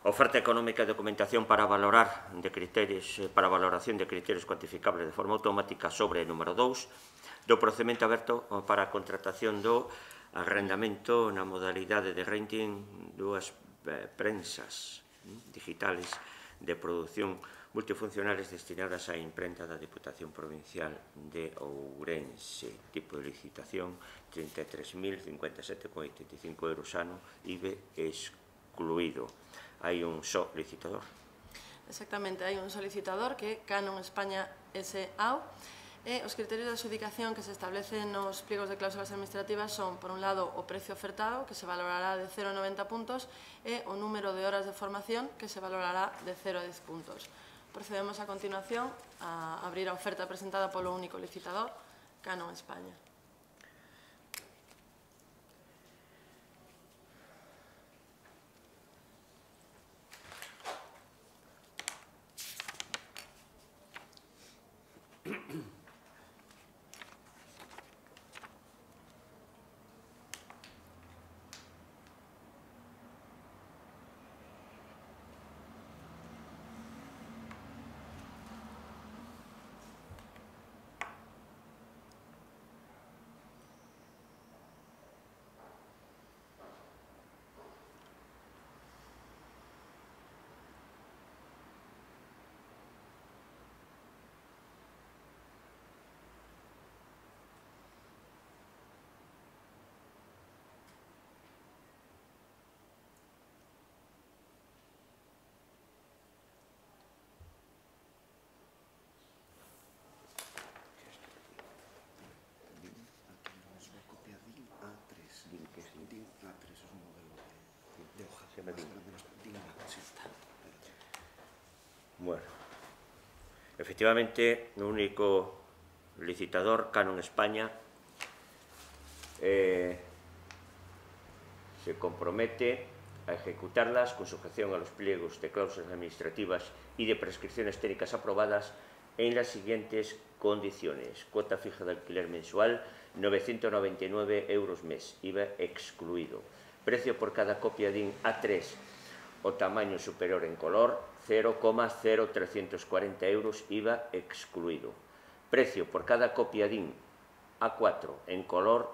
Oferta económica e documentación para valoración de criterios cuantificables de forma automática sobre número 2 do procedimento aberto para a contratación do arrendamento na modalidade de renting dúas prensas digitales de produción multifuncionales destinadas á imprenta da Diputación Provincial de Ourense. Tipo de licitación 33.057,85 euros ano, IBE excluído. Hai un só licitador. Exactamente, hai un solicitador que é Canon España S.A. E os criterios de adxudicación que se establecen nos pliegos de cláusulas administrativas son, por un lado, o precio ofertado, que se valorará de 0 a 90 puntos, e o número de horas de formación, que se valorará de 0 a 10 puntos. Procedemos a continuación a abrir a oferta presentada polo único licitador, Canon España. Bueno, efectivamente, o único licitador, Canon España, se compromete a ejecutarlas con sujeción a los pliegos de cláusulas administrativas y de prescripciones técnicas aprobadas en las siguientes condiciones. Cuota fija de alquiler mensual, 999 euros mes, IVA excluido. Precio por cada copia DIN A3 o tamaño superior en color, 0,0340 euros, IVA excluido. Precio por cada copia DIN A4 en color,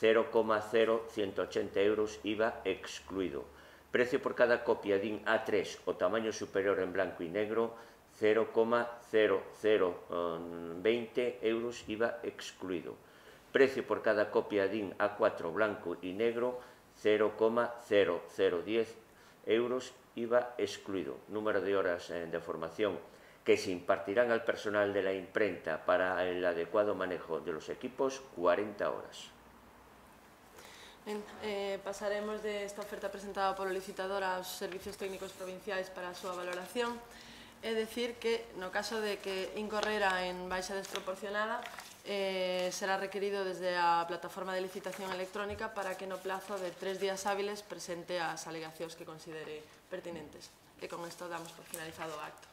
0,0180 euros, IVA excluido. Precio por cada copia DIN A3 o tamaño superior en blanco y negro, 0,0020 euros, IVA excluido. Precio por cada copia DIN A4 blanco y negro, 0,0010 euros, IVA excluido. Número de horas de formación que se impartirán al personal de la imprenta para el adecuado manejo de los equipos, 40 horas. Pasaremos de esta oferta presentada polo licitador aos servicios técnicos provinciais para a súa valoración. É dicir que, no caso de que incorrera en baixa desproporcionada, será requerido desde a plataforma de licitación electrónica para que no plazo de 3 días hábiles presente as alegacións que considere pertinentes. E con isto damos por finalizado o acto.